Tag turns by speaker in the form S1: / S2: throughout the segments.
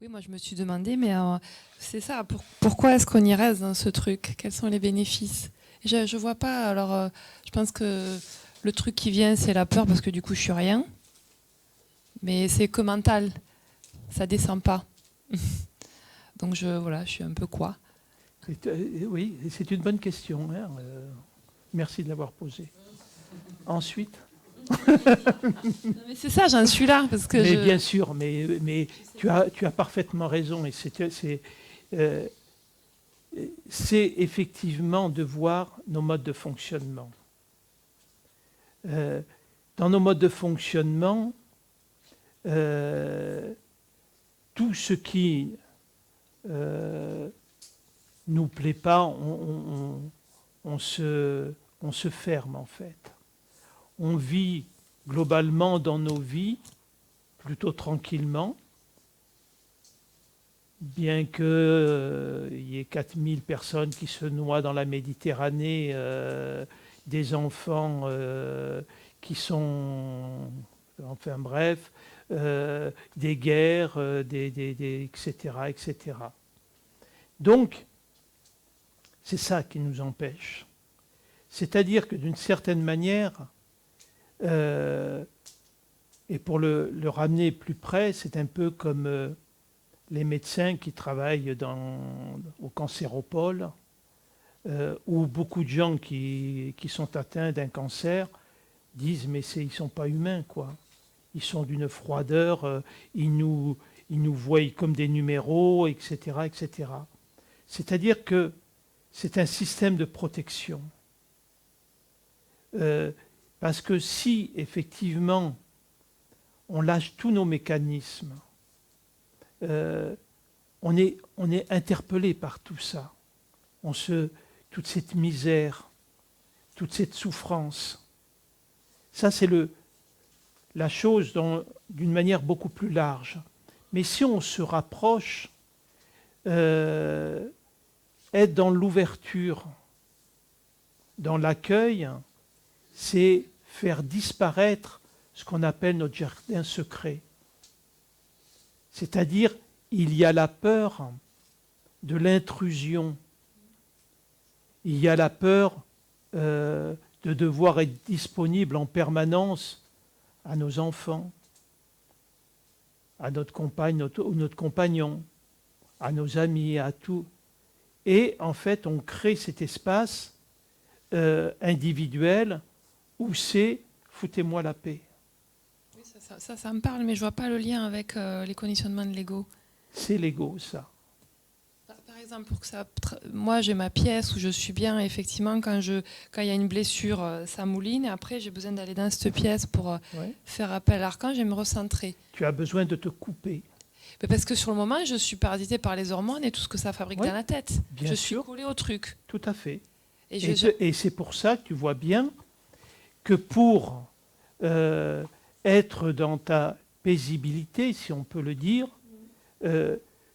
S1: Oui, moi je me suis demandé, mais c'est ça, pourquoi est-ce qu'on y reste dans ce truc? Quels sont les bénéfices? Je vois pas, alors je pense que le truc qui vient, c'est la peur, parce que du coup je suis rien, mais c'est que mental, ça descend pas. Donc voilà, je suis un peu quoi?
S2: Oui, c'est une bonne question, hein. Merci de l'avoir posée. Ensuite,
S1: Non, mais c'est ça, j'en suis là, parce que
S2: mais bien sûr, mais tu as parfaitement raison. Et euh, c'est effectivement de voir nos modes de fonctionnement. Euh, Dans nos modes de fonctionnement, euh, tout ce qui nous plaît pas, on se ferme en fait. On vit globalement dans nos vies plutôt tranquillement, bien que y ait 4000 personnes qui se noient dans la Méditerranée, des enfants qui sont, enfin bref, des guerres, etc., etc. Donc, c'est ça qui nous empêche. C'est-à-dire que d'une certaine manière, et pour le ramener plus près, c'est un peu comme les médecins qui travaillent au cancéropole, où beaucoup de gens qui sont atteints d'un cancer disent mais ils ne sont pas humains, quoi. Ils sont d'une froideur, ils nous voient comme des numéros, etc., etc. C'est-à-dire que c'est un système de protection. Parce que si effectivement on lâche tous nos mécanismes, on est interpellé par tout ça, toute cette misère, toute cette souffrance. Ça, c'est la chose d'une manière beaucoup plus large. Mais si on se rapproche, être dans l'ouverture, dans l'accueil, c'est faire disparaître ce qu'on appelle notre jardin secret. C'est-à-dire, il y a la peur de l'intrusion, il y a la peur de devoir être disponible en permanence à nos enfants, à notre compagne, notre compagnon, à nos amis, à tout. Et en fait, on crée cet espace individuel où c'est « foutez-moi la paix ».
S1: oui, ça me parle, mais je vois pas le lien avec les conditionnements de l'ego.
S2: C'est l'ego, ça.
S1: Par exemple, pour que moi j'ai ma pièce où je suis bien, effectivement, quand il y a une blessure, ça mouline, et après j'ai besoin d'aller dans cette pièce pour
S2: Ouais.
S1: faire appel à l'archange et me recentrer.
S2: Tu as besoin de te couper.
S1: Mais parce que sur le moment, je suis parasitée par les hormones et tout ce que ça fabrique
S2: Oui,
S1: dans la tête.
S2: bien
S1: Je
S2: sûr.
S1: suis collée au truc.
S2: Tout à fait.
S1: Et
S2: Et c'est pour ça que tu vois bien que pour être dans ta paisibilité, si on peut le dire,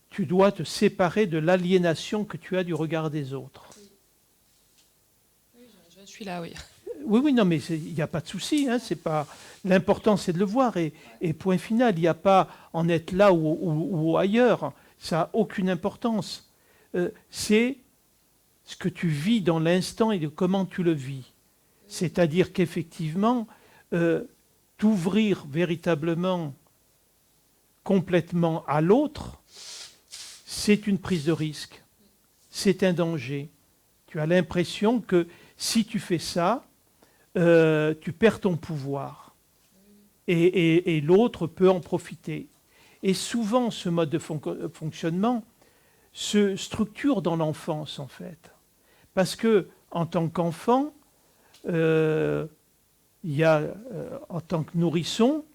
S2: tu dois te séparer de l'aliénation que tu as du regard des autres.
S1: oui, je suis là, oui.
S2: Oui, oui, non, mais il n'y a pas de souci. Hein, c'est pas l'important, c'est de le voir et point final. Il n'y a pas en être là ou ailleurs. Ça n'a aucune importance. C'est ce que tu vis dans l'instant et de comment tu le vis. C'est-à-dire qu'effectivement, t'ouvrir véritablement complètement à l'autre, c'est une prise de risque, c'est un danger. Tu as l'impression que si tu fais ça, tu perds ton pouvoir et l'autre peut en profiter. Et souvent, ce mode de fonctionnement se structure dans l'enfance, en fait. Parce que en tant qu'enfant, il y a, en tant que nourrisson,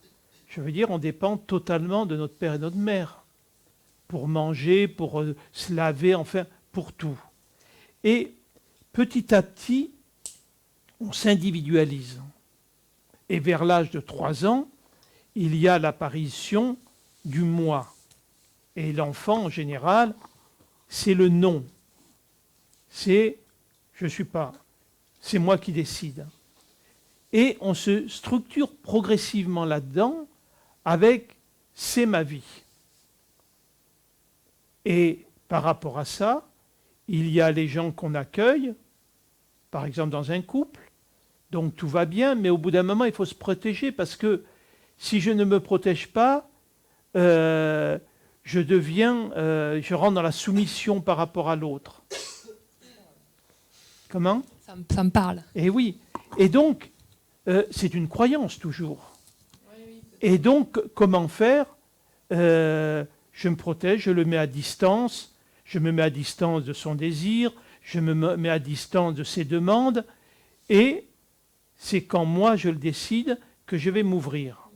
S2: je veux dire, on dépend totalement de notre père et notre mère pour manger, pour se laver, enfin, pour tout. Et petit à petit, on s'individualise. Et vers l'âge de 3 ans, il y a l'apparition du moi. Et l'enfant, en général, c'est le non. C'est je ne suis pas. C'est moi qui décide. Et on se structure progressivement là-dedans avec c'est ma vie. Et par rapport à ça, il y a les gens qu'on accueille, par exemple dans un couple, donc tout va bien, mais au bout d'un moment, il faut se protéger parce que si je ne me protège pas, je rentre dans la soumission par rapport à l'autre. Comment?
S1: Ça me parle.
S2: Eh oui. Et donc, c'est une croyance toujours. Et donc, comment faire? Je me protège, je le mets à distance, je me mets à distance de son désir, je me mets à distance de ses demandes, et c'est quand moi je le décide que je vais m'ouvrir.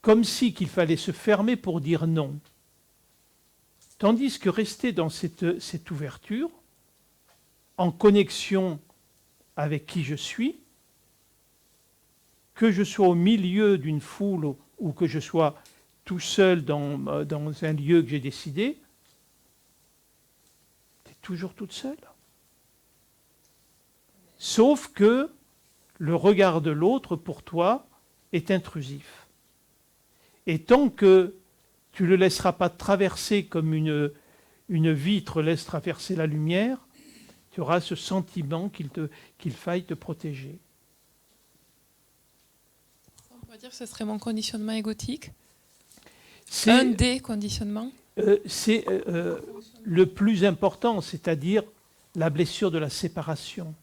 S2: Comme si qu'il fallait se fermer pour dire non. Tandis que rester dans cette ouverture, en connexion avec qui je suis, que je sois au milieu d'une foule ou que je sois tout seul dans un lieu que j'ai décidé, tu es toujours toute seule. Sauf que le regard de l'autre, pour toi, est intrusif. Et tant que tu ne le laisseras pas traverser comme une vitre laisse traverser la lumière, tu auras ce sentiment qu'il faille te protéger.
S1: On pourrait dire que ce serait mon conditionnement égotique.
S2: C'est
S1: un des conditionnements.
S2: Le plus important, c'est-à-dire la blessure de la séparation.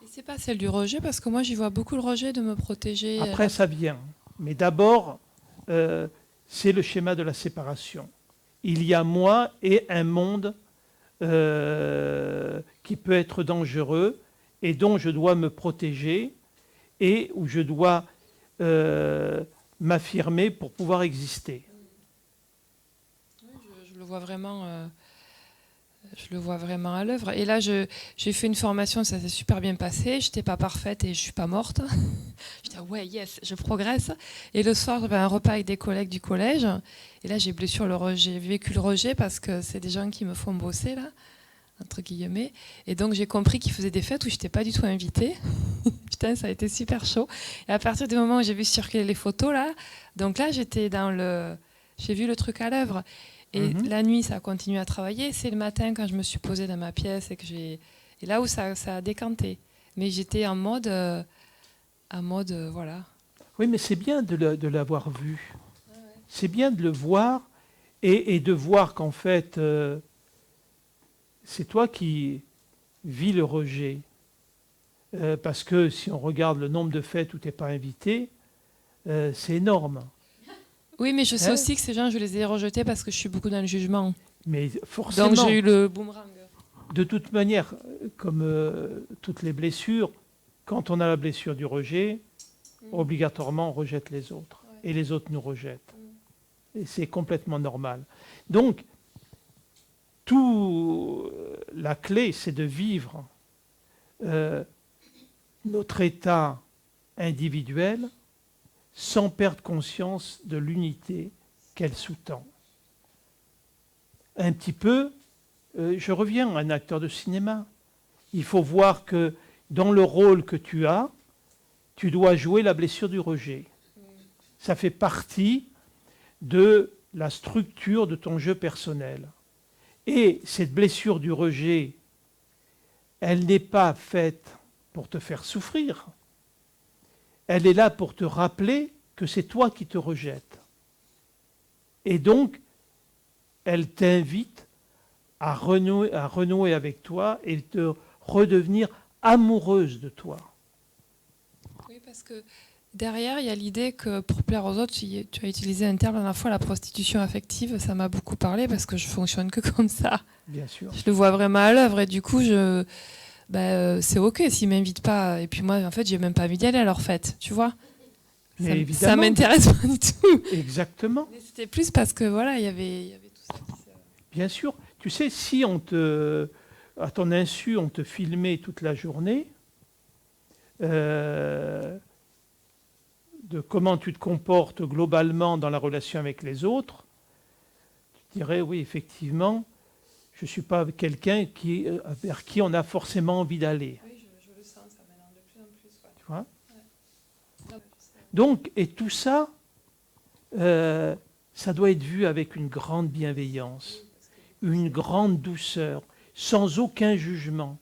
S1: Et c'est pas celle du rejet, parce que moi j'y vois beaucoup le rejet de me protéger.
S2: Après, ça vient. Mais d'abord, c'est le schéma de la séparation. Il y a moi et un monde qui peut être dangereux et dont je dois me protéger et où je dois m'affirmer pour pouvoir exister.
S1: Je le vois vraiment. Je le vois vraiment à l'œuvre. Et là, j'ai fait une formation, ça s'est super bien passé. Je n'étais pas parfaite et je ne suis pas morte. J'étais ouais, yes, je progresse. Et le soir, j'avais un repas avec des collègues du collège. Et là, j'ai vécu le rejet parce que c'est des gens qui me font bosser, là, entre guillemets. Et donc, j'ai compris qu'ils faisaient des fêtes où je n'étais pas du tout invitée. Putain, ça a été super chaud. Et à partir du moment où j'ai vu circuler les photos, là, donc là, j'ai vu le truc à l'œuvre. Et la nuit, ça a continué à travailler. C'est le matin, quand je me suis posée dans ma pièce et là où ça a décanté. Mais j'étais en mode, voilà.
S2: Oui, mais c'est bien de l'avoir vu. Ouais. C'est bien de le voir et de voir qu'en fait, c'est toi qui vis le rejet. Parce que si on regarde le nombre de fêtes où tu n'es pas invité, c'est énorme.
S1: Oui, mais je sais aussi que ces gens, je les ai rejetés parce que je suis beaucoup dans le jugement.
S2: Mais forcément.
S1: Donc j'ai eu le boomerang.
S2: De toute manière, comme toutes les blessures, quand on a la blessure du rejet, obligatoirement on rejette les autres. Ouais. Et les autres nous rejettent. Et c'est complètement normal. Donc, la clé, c'est de vivre notre état individuel sans perdre conscience de l'unité qu'elle sous-tend. Un petit peu, je reviens à un acteur de cinéma. Il faut voir que dans le rôle que tu as, tu dois jouer la blessure du rejet. Ça fait partie de la structure de ton jeu personnel. Et cette blessure du rejet, elle n'est pas faite pour te faire souffrir. Elle est là pour te rappeler que c'est toi qui te rejettes. Et donc, elle t'invite à renouer avec toi et de redevenir amoureuse de toi.
S1: Oui, parce que derrière, il y a l'idée que pour plaire aux autres, tu as utilisé un terme à la fois, la prostitution affective. Ça m'a beaucoup parlé parce que je fonctionne que comme ça.
S2: Bien sûr.
S1: Je le vois vraiment à l'œuvre et du coup, c'est ok s'ils m'invitent pas. Et puis moi, en fait, j'ai même pas envie d'y aller à leur fête, tu vois. Ça m'intéresse pas du tout.
S2: Exactement.
S1: Mais c'était plus parce que voilà, il y avait tout ça.
S2: Bien sûr. Tu sais, si à ton insu, on te filmait toute la journée, de comment tu te comportes globalement dans la relation avec les autres, tu dirais, oui, effectivement, je ne suis pas quelqu'un vers qui on a forcément envie d'aller.
S1: Oui, je le sens, ça m'énerve de plus en plus. Ouais.
S2: Tu vois ? Ouais. Donc, et tout ça, ça doit être vu avec une grande bienveillance. une grande douceur, sans aucun jugement.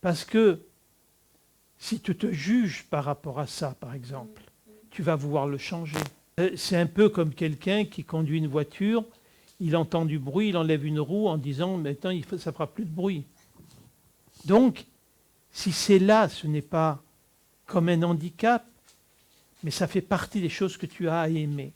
S2: Parce que si tu te juges par rapport à ça, par exemple, tu vas vouloir le changer. C'est un peu comme quelqu'un qui conduit une voiture, il entend du bruit, il enlève une roue en disant maintenant ça ne fera plus de bruit. Donc, si c'est là, ce n'est pas comme un handicap, mais ça fait partie des choses que tu as à aimer.